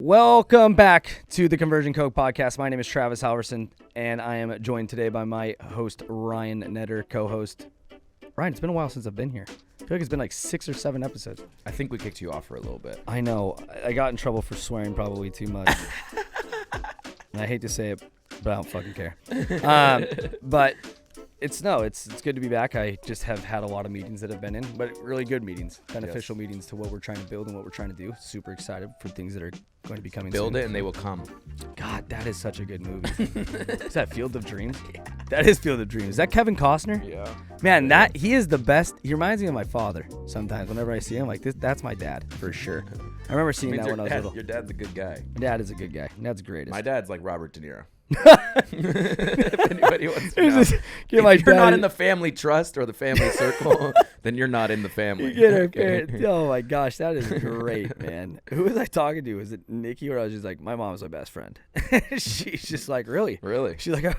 Welcome back to the Conversion Code podcast. My name is Travis Halverson, and I am joined today by my host, Ryan Netter, co-host. Ryan, it's been a while since I've been here. I feel like it's been like 6 or 7 episodes. I think we kicked you off for a little bit. I know. I got in trouble for swearing probably too much. And I hate to say it, but I don't fucking care. But it's good to be back. I just have had a lot of meetings that I've been in, but really good meetings, beneficial meetings to what we're trying to build and what we're trying to do. Super excited for things that are going to be coming soon. Build it and they will come. God, that is such a good movie. Is that Field of Dreams? Yeah. That is Field of Dreams. Is that Kevin Costner? Yeah. Man, he is the best. He reminds me of my father sometimes. Whenever I see him, like, that's my dad for sure. I remember seeing that when I was little. Your dad's a good guy. My dad is a good guy. Dad's the greatest. My dad's like Robert De Niro. If anybody wants to know. If you're not in the family trust or the family circle, then you're not in the family. You get our parents. Oh my gosh, that is great, man. Who was I talking to? Was it Nikki? Or I was just like, my mom's my best friend. She's just like, really? She's like,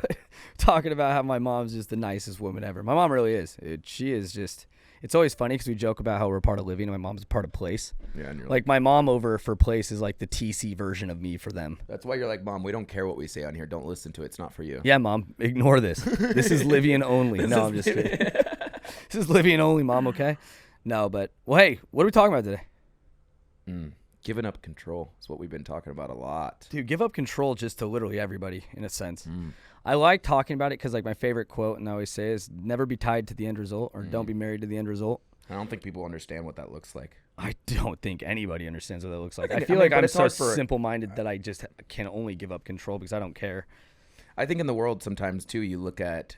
talking about how my mom's just the nicest woman ever. My mom really is. She is just. It's always funny because we joke about how we're part of Living and my mom's a part of Place. Yeah, and you're like my mom over for Place is like the TC version of me for them. That's why you're like, Mom, we don't care what we say on here. Don't listen to it. It's not for you. Yeah, Mom, ignore this. This is Livian only. No, I'm just kidding. This is Livian only, Mom, okay? No, but, well, hey, what are we talking about today? Giving up control is what we've been talking about a lot. Dude, give up control just to literally everybody in a sense. I like talking about it because, like, my favorite quote, and I always say, is never be tied to the end result or don't be married to the end result. I don't think people understand what that looks like. I don't think anybody understands what that looks like. I feel like I'm so simple-minded that I just can only give up control because I don't care. I think in the world sometimes, too, you look at,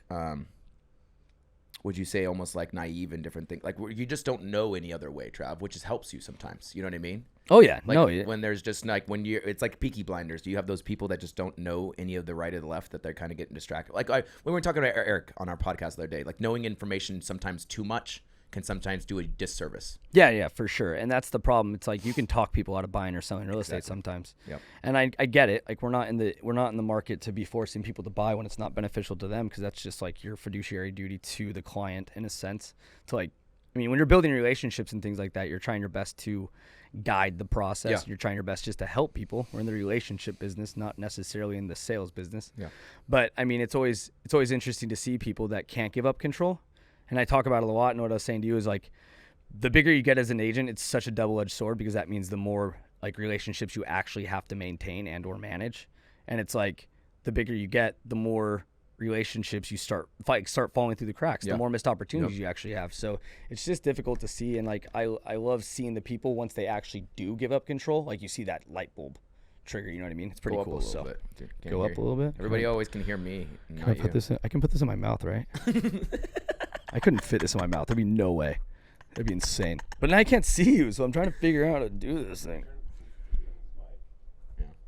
would you say almost like naive and different things? Like you just don't know any other way, Trav, which just helps you sometimes. You know what I mean? Oh, yeah. Like when there's just like it's like Peaky Blinders. Do you have those people that just don't know any of the right or the left, that they're kind of getting distracted? Like when we were talking about Eric on our podcast the other day, like knowing information sometimes too much can sometimes do a disservice. Yeah, for sure. And that's the problem. It's like you can talk people out of buying or selling real estate sometimes. Yep. And I get it. Like we're not in the market to be forcing people to buy when it's not beneficial to them, because that's just like your fiduciary duty to the client in a sense. To like, I mean, when you're building relationships and things like that, you're trying your best to guide the process. Yeah. You're trying your best just to help people. We're in the relationship business, not necessarily in the sales business. Yeah. But I mean, it's always interesting to see people that can't give up control. And I talk about it a lot, and what I was saying to you is like, the bigger you get as an agent, it's such a double-edged sword, because that means the more like relationships you actually have to maintain and or manage. And it's like the bigger you get, the more relationships you start falling through the cracks, the more missed opportunities you actually have. So it's just difficult to see. And like I love seeing the people once they actually do give up control, like you see that light bulb trigger, you know what I mean? It's pretty cool. So go up a little bit. Everybody always can hear me. Can I put this in? I can put this in my mouth, right? I couldn't fit this in my mouth. There'd be no way. That'd be insane. But now I can't see you, so I'm trying to figure out how to do this thing.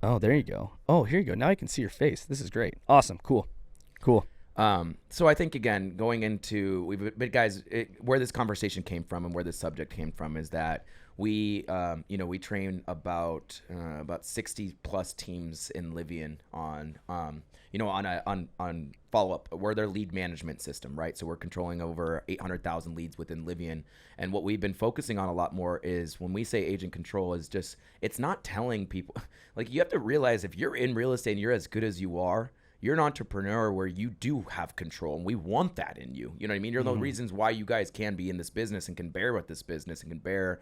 Oh, there you go. Oh, here you go. Now I can see your face. This is great. Awesome. Cool. So I think, again, going into where this conversation came from and where this subject came from is that we train about 60 plus teams in Livian on follow-up. We're their lead management system, right? So we're controlling over 800,000 leads within Livian. And what we've been focusing on a lot more is when we say agent control is just, it's not telling people, like you have to realize if you're in real estate and you're as good as you are, you're an entrepreneur where you do have control, and we want that in you. You know what I mean? You're the reasons why you guys can be in this business and can bear with this business and can bear,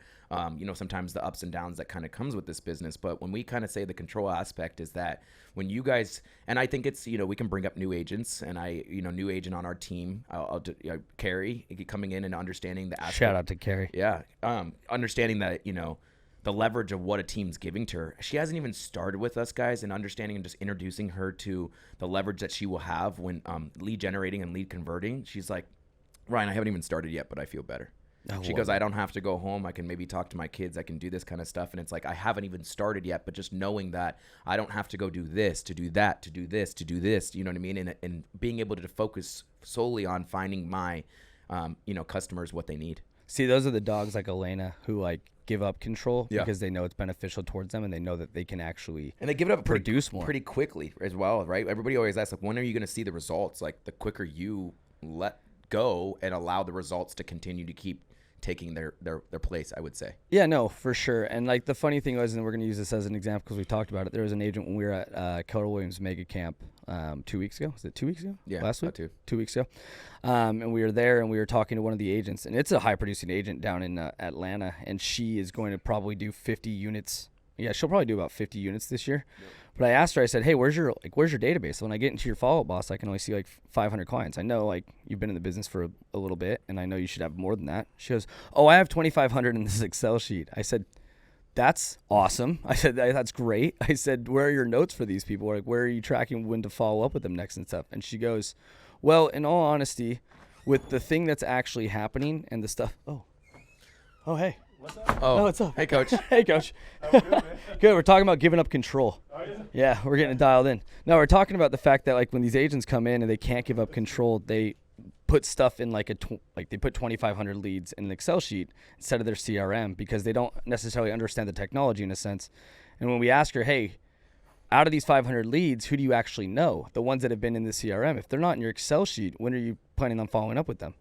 sometimes the ups and downs that kind of comes with this business. But when we kind of say the control aspect is that when you guys, and I think it's, we can bring up new agents, and new agent on our team, Carrie, coming in and understanding the aspect. Shout out to Carrie. Yeah. Understanding that, the leverage of what a team's giving to her. She hasn't even started with us, guys, and understanding and just introducing her to the leverage that she will have when lead generating and lead converting. She's like, Ryan, I haven't even started yet, but I feel better. She goes, I don't have to go home. I can maybe talk to my kids. I can do this kind of stuff. And it's like, I haven't even started yet, but just knowing that I don't have to go do this, to do that, to do this, to do this, you know what I mean? And being able to focus solely on finding my, customers what they need. See, those are the dogs like Elena who like give up control because they know it's beneficial towards them, and they know that they can actually and they give it up produce more pretty quickly as well, right? Everybody always asks, like, when are you going to see the results? Like, the quicker you let go and allow the results to continue to keep taking their place, I would say. Yeah, no, for sure. And like the funny thing was, and we're going to use this as an example because we talked about it. There was an agent when we were at Keller Williams Mega Camp 2 weeks ago. Was it 2 weeks ago? Yeah, last week. 2 weeks ago. And we were there and we were talking to one of the agents, and it's a high producing agent down in Atlanta, and she is going to probably do 50 units. Yeah, she'll probably do about 50 units this year. Yep. But I asked her, I said, hey, where's your database? So when I get into your follow-up, boss, I can only see like 500 clients. I know like you've been in the business for a little bit, and I know you should have more than that. She goes, oh, I have 2,500 in this Excel sheet. I said, that's awesome. I said, that's great. I said, where are your notes for these people? Like, where are you tracking when to follow up with them next and stuff? And she goes, well, in all honesty, with the thing that's actually happening and the stuff. Oh, hey. What's up? Oh, what's up? Hey, Coach. Hey, Coach. Good, man. Good. We're talking about giving up control. Oh, is it? Yeah, we're getting dialed in. No, we're talking about the fact that like when these agents come in and they can't give up control, they put stuff in like they put 2,500 leads in an Excel sheet instead of their CRM because they don't necessarily understand the technology in a sense. And when we ask her, hey, out of these 500 leads, who do you actually know? The ones that have been in the CRM. If they're not in your Excel sheet, when are you planning on following up with them?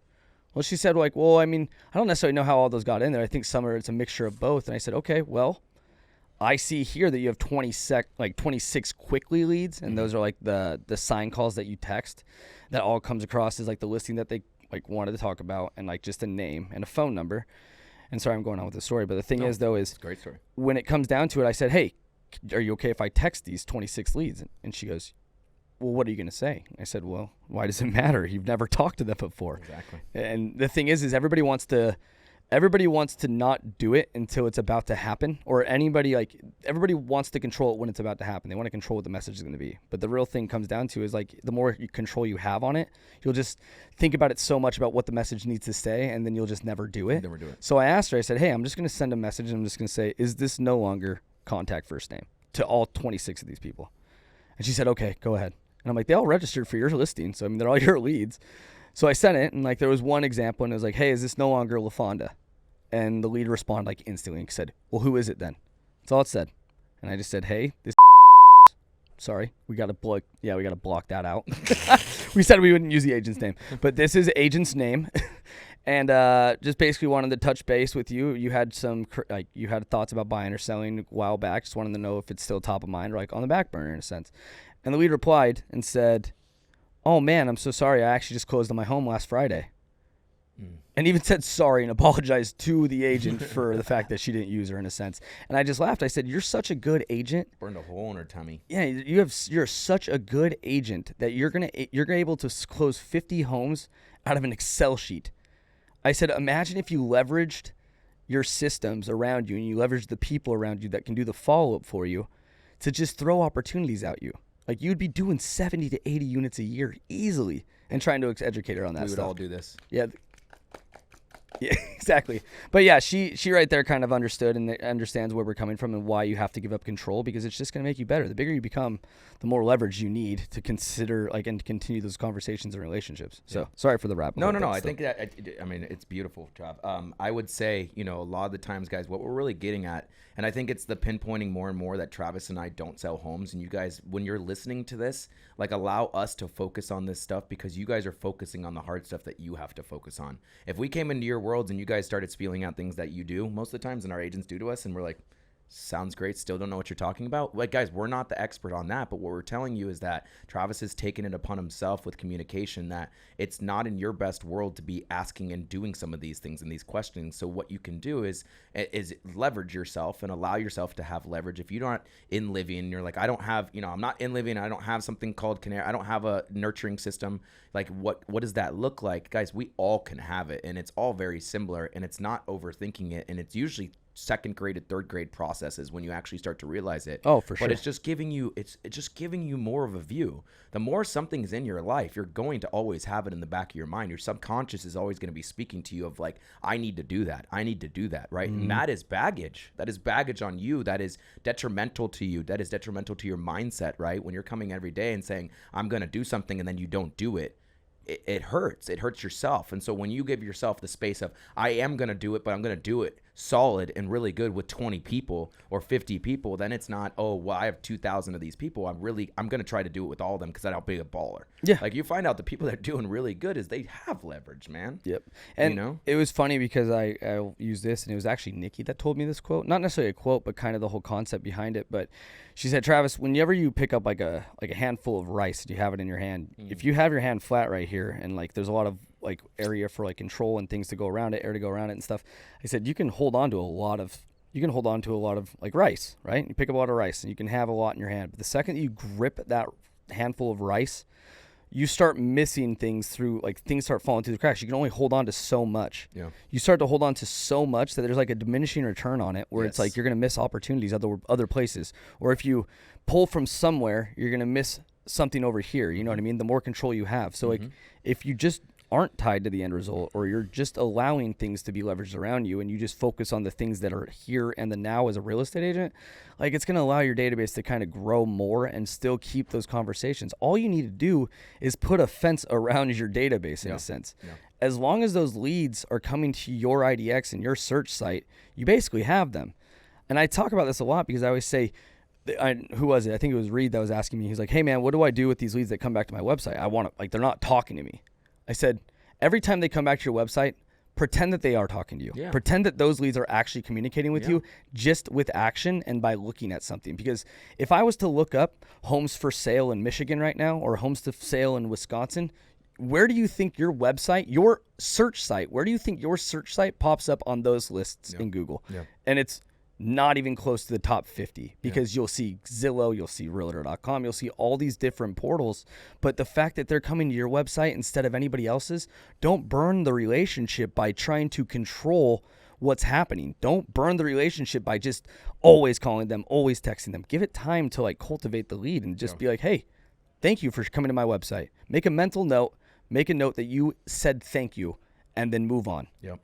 Well, she said, like, well, I mean, I don't necessarily know how all those got in there. I think it's a mixture of both. And I said, okay, well, I see here that you have 26 quickly leads, and those are like the sign calls that you text. That all comes across as like the listing that they like wanted to talk about, and like just a name and a phone number. And sorry, I'm going on with the story, but the thing is, though, is great story. When it comes down to it, I said, hey, are you okay if I text these 26 leads? And she goes, well, what are you going to say? I said, well, why does it matter? You've never talked to them before. Exactly. And the thing is everybody wants to not do it until it's about to happen, or everybody wants to control it when it's about to happen. They want to control what the message is going to be. But the real thing comes down to is like the more control you have on it, you'll just think about it so much about what the message needs to say, and then you'll just never do it. Never do it. So I asked her, I said, hey, I'm just going to send a message, and I'm just going to say, is this no longer contact first name to all 26 of these people? And she said, okay, go ahead. And I'm like, they all registered for your listing. So, I mean, they're all your leads. So I sent it, and like there was one example, and it was like, hey, is this no longer LaFonda? And the lead responded like instantly and said, well, who is it then? That's all it said. And I just said, hey, this sorry, we got to block that out. We said we wouldn't use the agent's name, but this is agent's name. And just basically wanted to touch base with you. You had you had thoughts about buying or selling a while back. Just wanted to know if it's still top of mind or like on the back burner in a sense. And the lead replied and said, oh man, I'm so sorry. I actually just closed on my home last Friday. And even said sorry and apologized to the agent for the fact that she didn't use her in a sense. And I just laughed. I said, you're such a good agent. Burned a hole in her tummy. Yeah, you're such a good agent that you're able to close 50 homes out of an Excel sheet. I said, imagine if you leveraged your systems around you and you leveraged the people around you that can do the follow-up for you to just throw opportunities at you. Like you'd be doing 70 to 80 units a year easily and trying to educate her on that stuff. We would all do this. Yeah. Yeah, exactly. But yeah, she right there kind of understood and understands where we're coming from and why you have to give up control, because it's just going to make you better. The bigger you become, the more leverage you need to consider and continue those conversations and relationships. So sorry for the wrap. No. I think that, I mean, it's beautiful, Trav. I would say, a lot of the times, guys, what we're really getting at, and I think it's the pinpointing more and more that Travis and I don't sell homes. And you guys, when you're listening to this, like allow us to focus on this stuff, because you guys are focusing on the hard stuff that you have to focus on. If we came into your worlds and you guys started spieling out things that you do most of the times and our agents do to us, and we're like, sounds great, still don't know what you're talking about. Like, guys, we're not the expert on that, but what we're telling you is that Travis has taken it upon himself with communication that it's not in your best world to be asking and doing some of these things and these questions. So what you can do is leverage yourself and allow yourself to have leverage. If you're not in Living, you're like, I don't have, I'm not in Living, I don't have something called Canary, I don't have a nurturing system. Like, what does that look like? Guys, we all can have it, and it's all very similar, and it's not overthinking it, and it's usually second grade and third grade processes when you actually start to realize it. Oh, for sure. But it's just giving you more of a view. The more something's in your life, you're going to always have it in the back of your mind. Your subconscious is always going to be speaking to you of like, I need to do that. I need to do that. Right. Mm-hmm. And that is baggage. That is baggage on you. That is detrimental to you. That is detrimental to your mindset. Right. When you're coming every day and saying, I'm going to do something, and then you don't do it. It hurts. It hurts yourself. And so when you give yourself the space of, I am going to do it, but I'm going to do it solid and really good with 20 people or 50 people, then it's not, oh, well, I have 2,000 of these people. I'm going to try to do it with all of them because I'll be a baller. Yeah. Like you find out the people that are doing really good is they have leverage, man. Yep. And you know? It was funny because I used this, and it was actually Nikki that told me this quote. Not necessarily a quote, but kind of the whole concept behind it. But she said, Travis, whenever you pick up like a handful of rice and you have it in your hand, if you have your hand flat right here and like there's a lot of like area for like control and things to go around it, air to go around it and stuff, I said you can hold on to a lot of like rice, right? You pick up a lot of rice and you can have a lot in your hand. But the second you grip that handful of rice, you start missing things through, like things start falling through the cracks. You can only hold on to so much. Yeah. You start to hold on to so much that there's like a diminishing return on it where it's like you're going to miss opportunities other places. Or if you pull from somewhere, you're going to miss something over here. You know what I mean? The more control you have. So like if you just aren't tied to the end result, or you're just allowing things to be leveraged around you and you just focus on the things that are here and the now as a real estate agent, like it's going to allow your database to kind of grow more and still keep those conversations. All you need to do is put a fence around your database in a sense. Yeah. As long as those leads are coming to your IDX and your search site, you basically have them. And I talk about this a lot because I always say, who was it? I think it was Reed that was asking me. He's like, hey man, what do I do with these leads that come back to my website? I want to, like, they're not talking to me. I said, every time they come back to your website, pretend that they are talking to you. Yeah. Pretend that those leads are actually communicating with you just with action and by looking at something. Because if I was to look up homes for sale in Michigan right now or homes for sale in Wisconsin, where do you think your website, your search site, where do you think your search site pops up on those lists in Google? Yeah. And it's not even close to the top 50 because you'll see Zillow, you'll see realtor.com, you'll see all these different portals. But the fact that they're coming to your website instead of anybody else's, don't burn the relationship by trying to control what's happening. Don't burn the relationship by just always calling them, always texting them. Give it time to like cultivate the lead and just be like, hey, thank you for coming to my website. Make a mental note, make a note that you said thank you, and then move on. Yep.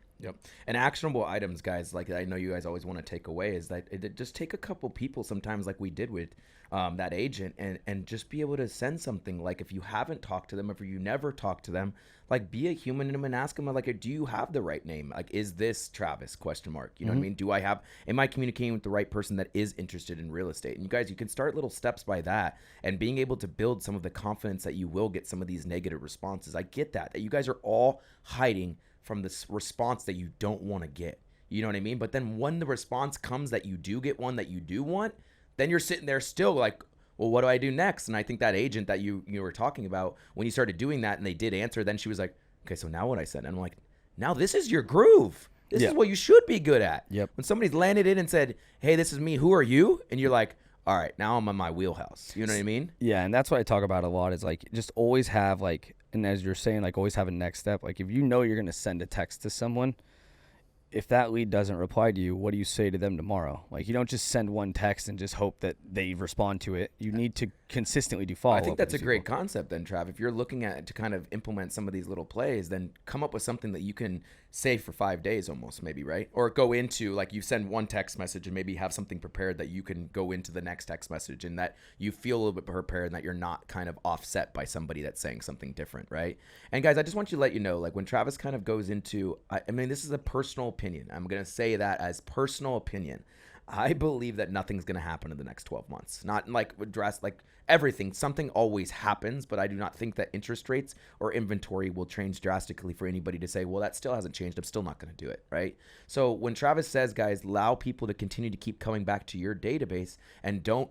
And actionable items, guys, like I know you guys always want to take away, is that it just take a couple people sometimes like we did with that agent and just be able to send something. Like if you haven't talked to them, if you never talked to them, like be a human to them and ask them like, do you have the right name? Like, is this Travis ? You know what I mean? Am I communicating with the right person that is interested in real estate? And you guys, you can start little steps by that and being able to build some of the confidence that you will get some of these negative responses. I get that you guys are all hiding from this response that you don't want to get. You know what I mean? But then when the response comes that you do get one that you do want, then you're sitting there still like, well, what do I do next? And I think that agent that you were talking about, when you started doing that and they did answer, then she was like, okay, so now what I said? And I'm like, now this is your groove. This is what you should be good at. Yep. When somebody's landed in and said, hey, this is me, who are you? And you're like, all right, now I'm on my wheelhouse. You know what I mean? Yeah, and that's what I talk about a lot is like just always have like, and as you're saying, like always have a next step. Like if you know you're going to send a text to someone, if that lead doesn't reply to you, what do you say to them tomorrow? Like you don't just send one text and just hope that they respond to it. You need to consistently do follow-up. I think that's a great concept then, Trav. If you're looking at to kind of implement some of these little plays, then come up with something that you can save for 5 days almost, maybe, right? Or go into, like you send one text message and maybe have something prepared that you can go into the next text message and that you feel a little bit prepared and that you're not kind of offset by somebody that's saying something different, right? And guys, I just want you to let you know, like when Travis kind of goes into, I mean, this is a personal opinion. I'm going to say that as personal opinion. I believe that nothing's going to happen in the next 12 months. Not like everything. Something always happens, but I do not think that interest rates or inventory will change drastically for anybody to say, well, that still hasn't changed. I'm still not going to do it, right? So when Travis says, guys, allow people to continue to keep coming back to your database and don't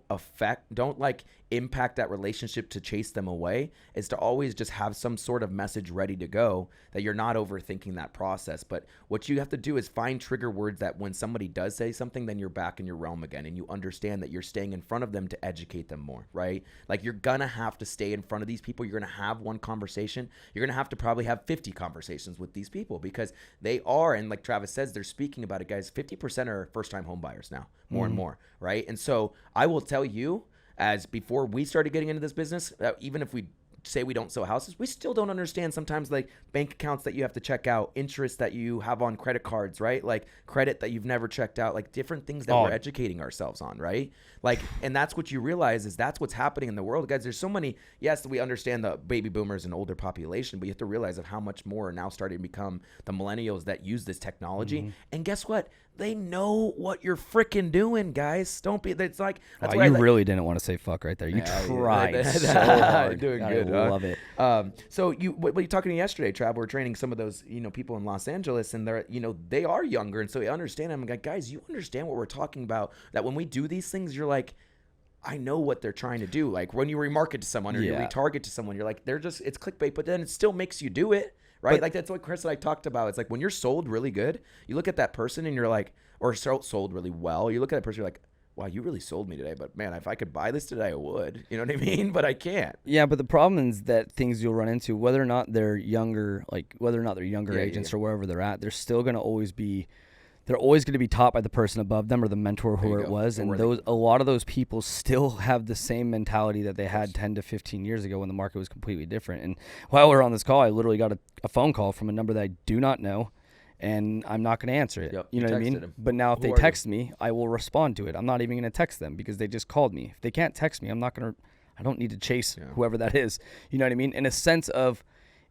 like impact that relationship to chase them away, is to always just have some sort of message ready to go that you're not overthinking that process. But what you have to do is find trigger words that when somebody does say something, then you're back in your realm again and you understand that you're staying in front of them to educate them more, right? Like you're gonna have to stay in front of these people. You're gonna have one conversation. You're gonna have to probably have 50 conversations with these people because they are, and like Travis says, they're speaking about it, guys. 50% are first-time home buyers now, more and more, right? And so I will tell you, as before we started getting into this business, even if we say we don't sell houses, we still don't understand sometimes like bank accounts that you have to check out, interest that you have on credit cards, right? Like credit that you've never checked out, like different things that we're educating ourselves on, right? Like, and that's what you realize is that's what's happening in the world, guys. There's so many, yes, we understand the baby boomers and older population, but you have to realize of how much more are now starting to become the millennials that use this technology. And guess what? They know what you're freaking doing, guys. Don't be. It's like that's wow, you really didn't want to say fuck right there. You tried so hard. Doing God, good. I love it. So what you talking to me yesterday, Trav? We're training some of those people in Los Angeles, and they're they are younger, and so we understand. I'm like, guys, you understand what we're talking about? That when we do these things, you're like, I know what they're trying to do. Like when you remarket to someone or you retarget to someone, you're like, it's clickbait, but then it still makes you do it. Right? Like that's what Chris and I talked about. It's like when you're sold really good, you look at that person and you're like, or sold really well, you look at that person, you're like, wow, you really sold me today. But man, if I could buy this today, I would. You know what I mean? But I can't. Yeah, but the problem is that things you'll run into, whether or not they're younger, agents or wherever they're at, they're still going to always be, they're always going to be taught by the person above them or the mentor whoever it was. And a lot of those people still have the same mentality that they had 10 to 15 years ago when the market was completely different. And while we're on this call, I literally got a phone call from a number that I do not know, and I'm not going to answer it. Yep, you know what I mean? him. But now if they text me, I will respond to it. I'm not even going to text them because they just called me. If they can't text me, I don't need to chase whoever that is. You know what I mean? In a sense of,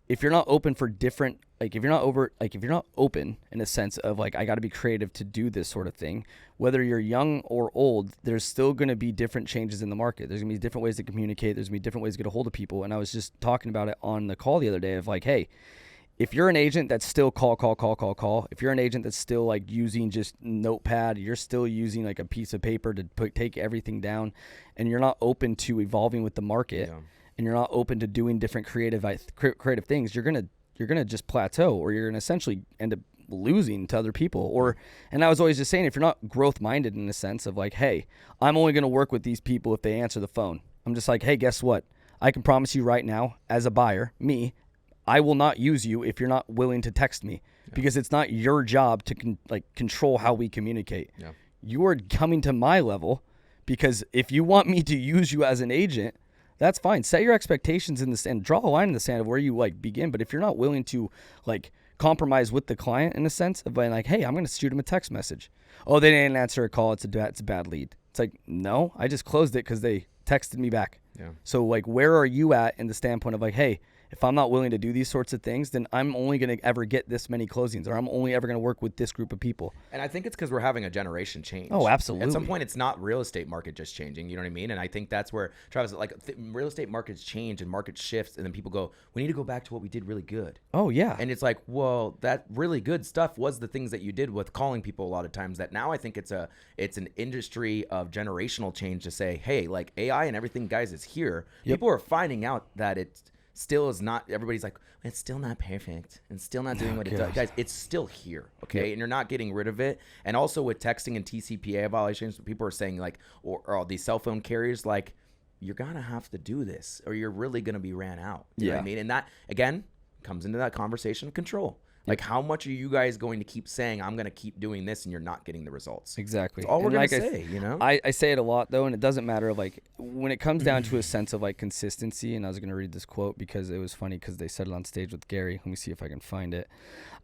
if you're not open for different, if you're not open in a sense of I got to be creative to do this sort of thing, whether you're young or old, there's still going to be different changes in the market. There's going to be different ways to communicate. There's going to be different ways to get a hold of people. And I was just talking about it on the call the other day of hey, if you're an agent that's still call, if you're an agent that's still using just Notepad, you're still using a piece of paper to take everything down, and you're not open to evolving with the market, and you're not open to doing different creative things, you're gonna just plateau, or you're gonna essentially end up losing to other people. And I was always just saying, if you're not growth minded in the sense of hey, I'm only gonna work with these people if they answer the phone. I'm just hey, guess what? I can promise you right now, as a buyer, I will not use you if you're not willing to text me, because it's not your job to control how we communicate. Yeah. You are coming to my level, because if you want me to use you as an agent, that's fine. Set your expectations in the sand. Draw a line in the sand of where you begin. But if you're not willing to compromise with the client in a sense of being hey, I'm going to shoot him a text message. Oh, they didn't answer a call. It's a bad lead. It's no, I just closed it because they texted me back. Yeah. So where are you at in the standpoint of hey, if I'm not willing to do these sorts of things, then I'm only going to ever get this many closings, or I'm only ever going to work with this group of people. And I think it's because we're having a generation change. Oh, absolutely. At some point, it's not real estate market just changing. You know what I mean? And I think that's where Travis, real estate markets change and market shifts, and then people go, we need to go back to what we did really good. Oh, yeah. And it's well, that really good stuff was the things that you did with calling people a lot of times. That now I think it's an industry of generational change to say, hey, AI and everything, guys, is here. Yep. People are finding out that it's still is not, everybody's it's still not perfect and still not doing what it does. Guys, it's still here, okay? Yep. And you're not getting rid of it. And also with texting and TCPA violations, people are saying or these cell phone carriers, you're gonna have to do this or you're really gonna be ran out. You know what I mean? And that, again, comes into that conversation of control. How much are you guys going to keep saying, I'm going to keep doing this, and you're not getting the results? Exactly. That's all we're going to say, I say it a lot, though, and it doesn't matter of when it comes down to a sense of consistency, and I was going to read this quote because it was funny because they said it on stage with Gary. Let me see if I can find it.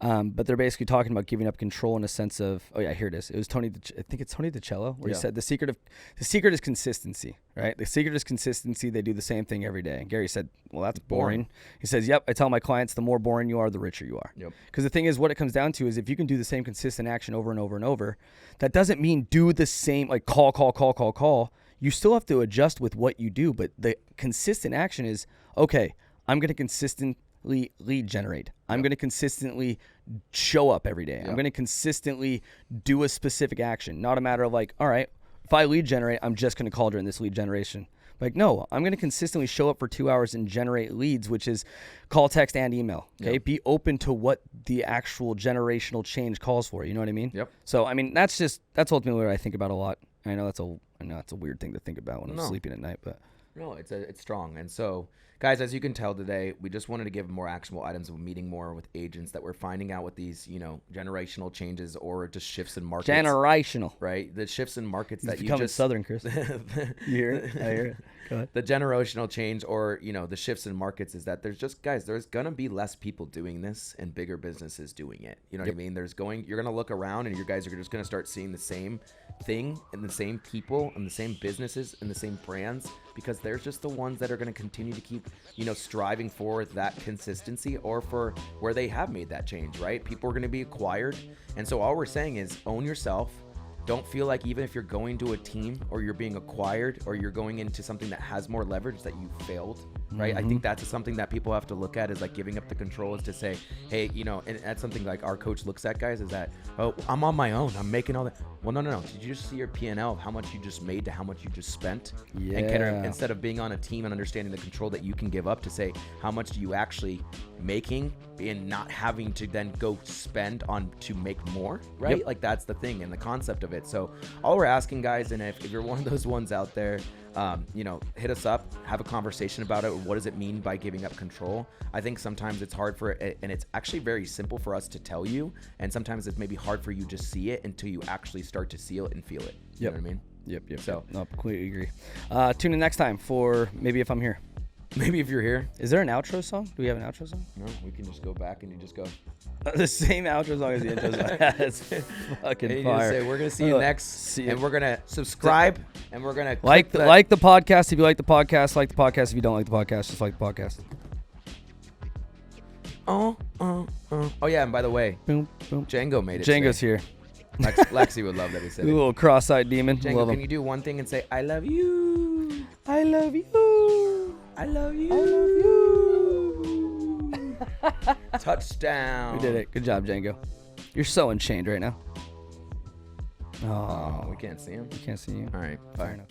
But they're basically talking about giving up control in a sense of, oh yeah, here it is. It was I think it's Tony DiCello, where he said the secret is consistency, right? The secret is consistency. They do the same thing every day. And Gary said, well, that's boring. He says, yep, I tell my clients, the more boring you are, the richer you are. Yep. Because the thing is, what it comes down to is if you can do the same consistent action over and over and over, that doesn't mean do the same, call. You still have to adjust with what you do. But the consistent action is, okay, I'm going to consistently lead generate. I'm going to consistently show up every day. I'm going to consistently do a specific action. Not a matter of all right, if I lead generate, I'm just going to call during this lead generation. No, I'm going to consistently show up for 2 hours and generate leads, which is call, text, and email. Okay, Be open to what the actual generational change calls for. You know what I mean? Yep. So I mean, that's ultimately what I think about a lot. I know that's a weird thing to think about when I'm sleeping at night, but no, it's strong. And so, guys, as you can tell today, we just wanted to give more actionable items of meeting more with agents that we're finding out what these, generational changes or just shifts in markets. Generational. Right? The shifts in markets that you becoming just... Southern, Chris. You hear it? I hear it. the generational change or, the shifts in markets is that there's going to be less people doing this and bigger businesses doing it. You know what I mean? You're going to look around and you guys are just going to start seeing the same thing and the same people and the same businesses and the same brands, because they're just the ones that are going to continue to keep, striving for that consistency or for where they have made that change, right? People are going to be acquired. And so all we're saying is own yourself. Don't feel like even if you're going to a team or you're being acquired or you're going into something that has more leverage that you failed, right? I think that's something that people have to look at, is like giving up the control, is to say, hey, and that's something like our coach looks at, guys, is that, oh, I'm on my own. I'm making all that. Well, no. Did you just see your P&L of how much you just made to how much you just spent? Yeah. And instead of being on a team and understanding the control that you can give up, to say, how much do you actually making and not having to then go spend on to make more, right? Yep. Like that's the thing and the concept of it. So all we're asking, guys, and if you're one of those ones out there, hit us up, have a conversation about it. What does it mean by giving up control? I think sometimes it's hard and it's actually very simple for us to tell you. And sometimes it's maybe hard for you to see it until you actually start to see it and feel it. You know what I mean? Yep. So no, completely agree. Tune in next time for Maybe If I'm Here. Maybe if you're here. Is there an outro song? Do we have an outro song? No, we can just go back and you just go. The same outro song as the intro song. That's fucking and you fire. just say, we're going to see you next. And we're going to subscribe. And we're going to like the podcast if you like the podcast. Like the podcast if you don't like the podcast. Just like the podcast. Oh, yeah. And by the way, boom. Django made it. Django's today. Here. Lexi would love that he said it. A little cross-eyed demon. Django, can you do one thing and say, I love you? I love you. I love you. I love you. Touchdown. We did it. Good job, Django. You're so enchained right now. Oh, we can't see him. We can't see you. All right. Fair enough.